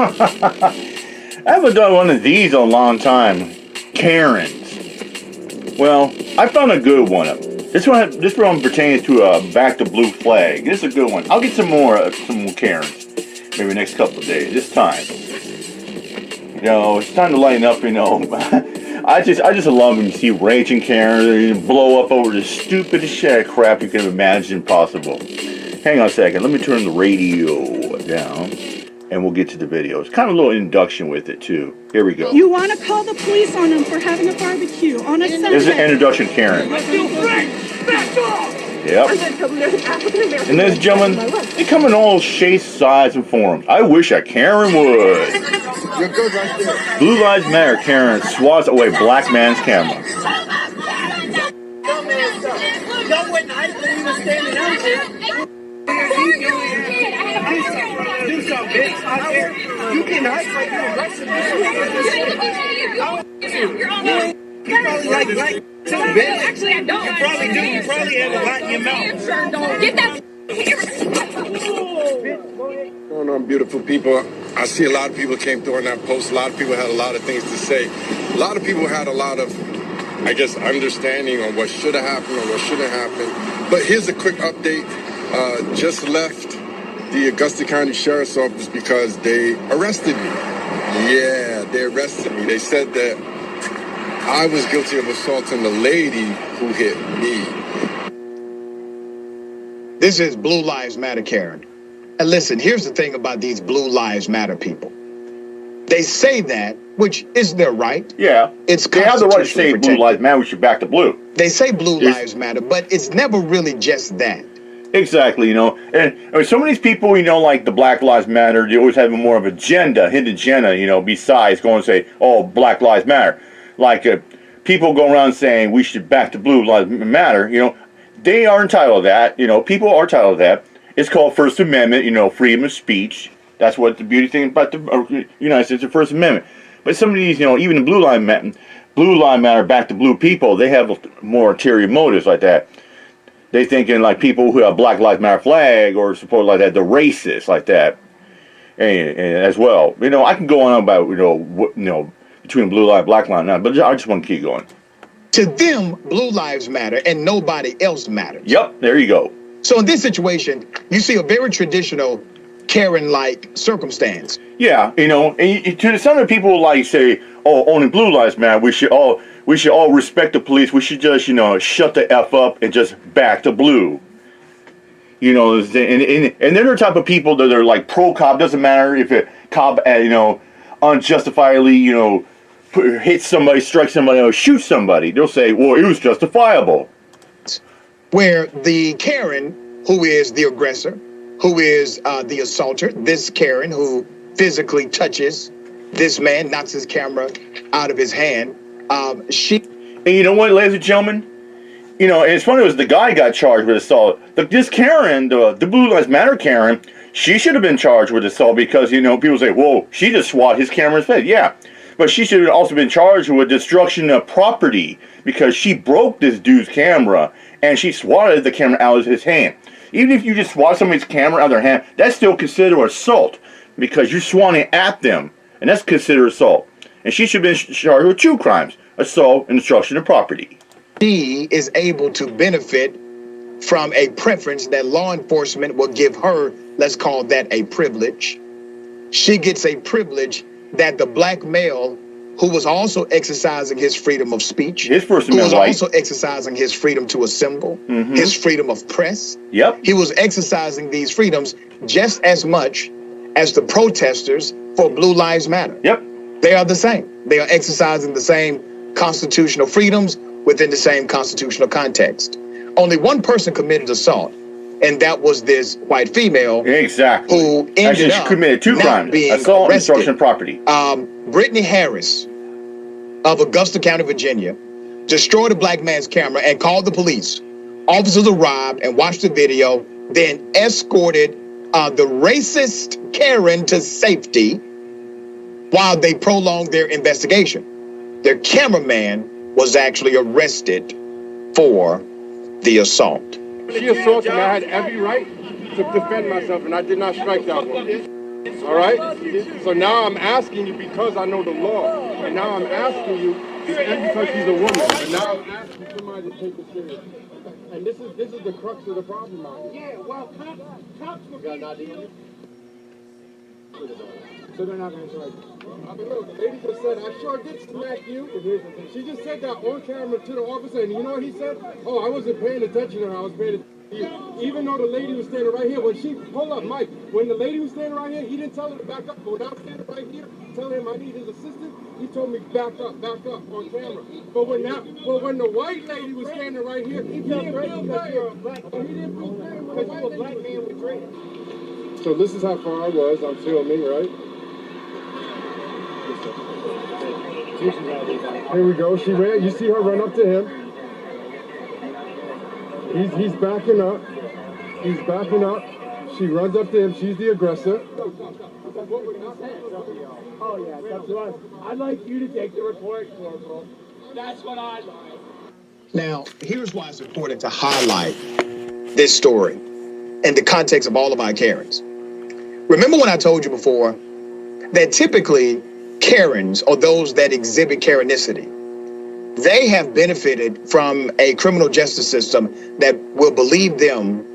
I haven't done one of these in a long time. Karens. Well, I found a good one. This one pertains to a Back to Blue flag. This is a good one. I'll get some more Karens. Maybe next couple of days. This time. It's time to lighten up, I just love when you see raging Karens blow up over the stupidest shit crap you can imagine possible. Hang on a second. Let me turn the radio down, and we'll get to the video. It's kind of a little induction with it, too. Here we go. You want to call the police on them for having a barbecue on a Sunday. This is an introduction, Karen. Yep. And ladies and gentlemen, they come in all shapes, sizes, and forms. I wish a Karen would. You're good right there. Blue Lives Matter, Karen swats away black man's camera. Y'all went nice when you were standing out there. Do something, bitch. You can hike like you're arrested. You probably like too, bitch. Actually, I don't. You probably do. You probably have a lot in your mouth. Get that. What's going on, beautiful people? I see a lot of people came through on that post. A lot of people had a lot of things to say. A lot of people had a lot of, I guess, understanding on what should have happened or what shouldn't happen. But here's a quick update. Just left the Augusta County Sheriff's Office because they arrested me. Yeah, they arrested me. They said that I was guilty of assaulting the lady who hit me. This is Blue Lives Matter, Karen. And listen, here's the thing about these Blue Lives Matter people. They say that, which is their right. Yeah. It's they have the right to say Blue Lives Matter, we should back to blue. They say Blue Lives Matter, but it's never really just that. Exactly, And some of these people, like the Black Lives Matter, they always have more of a hidden agenda, besides going and say, oh, Black Lives Matter. Like people go around saying we should back to Blue Lives Matter, they are entitled to that. People are entitled to that. It's called First Amendment, freedom of speech. That's what the beauty thing about the United States, the First Amendment. But some of these, even the Blue Lives Matter, back to blue people, they have more ulterior motives like that. They thinking like people who have Black Lives Matter flag or support like that, the racists like that, and as well. I can go on about between Blue Lives, Black Lives Matter, but I just want to keep going. To them, Blue Lives Matter and nobody else matters. Yep, there you go. So in this situation, you see a very traditional Karen-like circumstance. Yeah, and to some of the people like say, oh, only Blue Lives Matter, we should all respect the police. We should just, shut the F up and just back to blue. And they're the type of people that are like pro-cop. Doesn't matter if a cop, unjustifiably, hit somebody, strike somebody, or shoot somebody. They'll say, well, it was justifiable. Where the Karen, who is the aggressor, who is the assaulter, this Karen who physically touches this man, knocks his camera out of his hand, she... And you know what, ladies and gentlemen? And it's funny, the guy got charged with assault. This Karen, the Blue Lives Matter Karen, she should have been charged with assault because, people say, whoa, she just swatted his camera in his face. Yeah, but she should have also been charged with destruction of property because she broke this dude's camera and she swatted the camera out of his hand. Even if you just swat somebody's camera out of their hand, that's still considered assault because you're swatting at them, and that's considered assault. And she should have been charged with 2 crimes, assault and destruction of property. She is able to benefit from a preference that law enforcement will give her, let's call that a privilege. She gets a privilege that the black male who was also exercising his freedom of speech, his First who was right. also exercising his freedom to assemble, his freedom of press. Yep. He was exercising these freedoms just as much as the protesters for Blue Lives Matter. Yep. They are the same. They are exercising the same constitutional freedoms within the same constitutional context. Only one person committed assault, and that was this white female. Exactly. Who ended up committed 2 crimes: assault and destruction of property. Brittany Harris of Augusta County, Virginia, destroyed a black man's camera and called the police. Officers arrived and watched the video, then escorted the racist Karen to safety while they prolonged their investigation. Their cameraman was actually arrested for the assault. She assaulted me. I had every right to defend myself, and I did not strike that woman. All right? So now I'm asking you because I know the law. And now I'm asking you because she's a woman. And now I'm asking somebody to take it serious. And this is the crux of the problem out here. Yeah, well, cops will be... So they're not going to charge you. I mean, look, the lady just said, I sure did smack you. She just said that on camera to the officer, and you know what he said? Oh, I wasn't paying attention to her, I was paying attention to you. Even though the lady was standing right here, hold up, Mike, when the lady was standing right here, he didn't tell her to back up. When I was standing right here, telling him I need his assistance, he told me back up on camera. But when the white lady was standing right here, he didn't feel bad. He didn't feel bad when the white lady was there. So this is how far I was, I'm filming, right? Here we go. She ran. You see her run up to him. He's backing up. He's backing up. She runs up to him. She's the aggressor. Oh, yeah, that's what I'd like you to take the report, Corporal. That's what I'd like. Now, here's why it's important to highlight this story in the context of all of our Karens. Remember when I told you before that typically Karens, or those that exhibit Karenicity, they have benefited from a criminal justice system that will believe them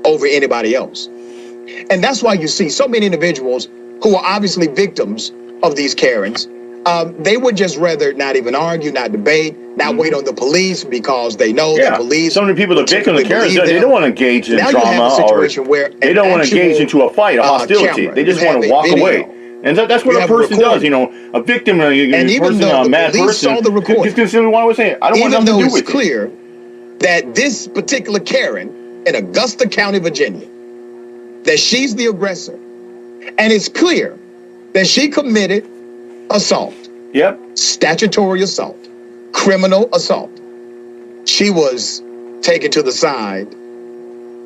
over anybody else. And that's why you see so many individuals who are obviously victims of these Karens. They would just rather not even argue, not debate, not wait on the police because they know the police. So many people that victim of Karens, they don't want to engage in now trauma, you have a situation where they don't want to engage into a fight, a hostility. They just want to walk away. And that's what a person does, you know. A victim, a mad person, is going to simply want to say, I don't want nothing to do with it. Even though it's clear that this particular Karen in Augusta County, Virginia, that she's the aggressor, and it's clear that she committed assault. Yep. Statutory assault. Criminal assault. She was taken to the side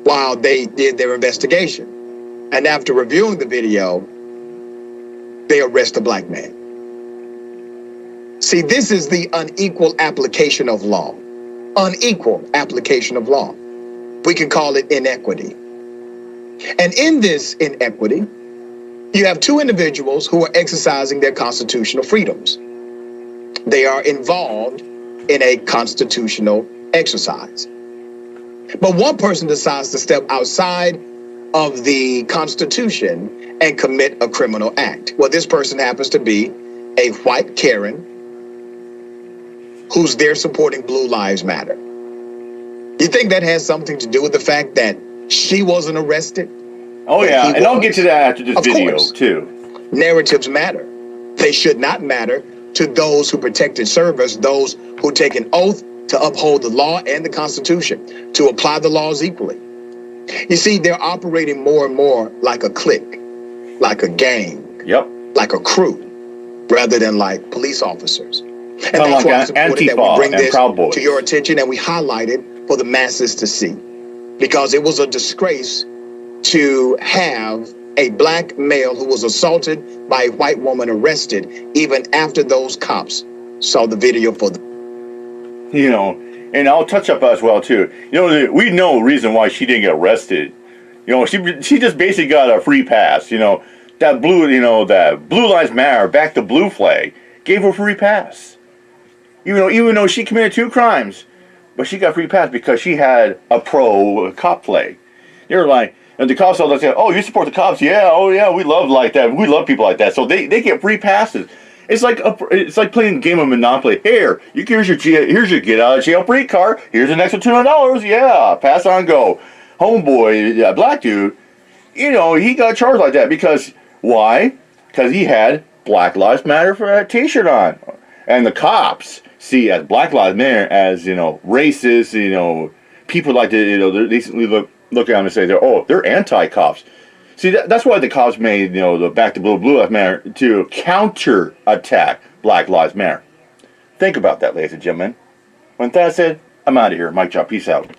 while they did their investigation. And after reviewing the video, they arrest the black man. See, this is the unequal application of law. Unequal application of law. We can call it inequity. And in this inequity, you have two individuals who are exercising their constitutional freedoms. They are involved in a constitutional exercise. But one person decides to step outside of the Constitution and commit a criminal act. Well, this person happens to be a white Karen who's there supporting Blue Lives Matter. You think that has something to do with the fact that she wasn't arrested? Oh, yeah, and I'll get to that after this video, too. Narratives matter. They should not matter to those who protect and serve us, those who take an oath to uphold the law and the Constitution, to apply the laws equally. You see, they're operating more and more like a clique, like a gang, like a crew, rather than like police officers. And that's why it's important that we bring this to your attention and we highlight it for the masses to see. Because it was a disgrace to have a black male who was assaulted by a white woman arrested even after those cops saw the video for them. You know, and I'll touch up as well too. You know, we know the reason why she didn't get arrested. You know, she just basically got a free pass. You know, that Blue Lives Matter, back to blue flag, gave her a free pass. Even though she committed 2 crimes, but she got a free pass because she had a pro cop flag. You're like, and the cops all say, "Oh, you support the cops? Yeah, oh yeah, we love like that. We love people like that." So they get free passes. It's like playing a game of Monopoly. Here's your get out of jail free card. Here's an extra $200. Yeah, pass on, go. Homeboy, black dude, you know, he got charged like that because why? Because he had Black Lives Matter for a T-shirt on, and the cops see as Black Lives Matter as, you know, racist. You know, people like to, you know, they look at them and say they're anti-cops. See, that's why the cops made, you know, the back to Blue Lives Matter to counter-attack Black Lives Matter. Think about that, ladies and gentlemen. When that said, I'm out of here. Mike Job. Peace out.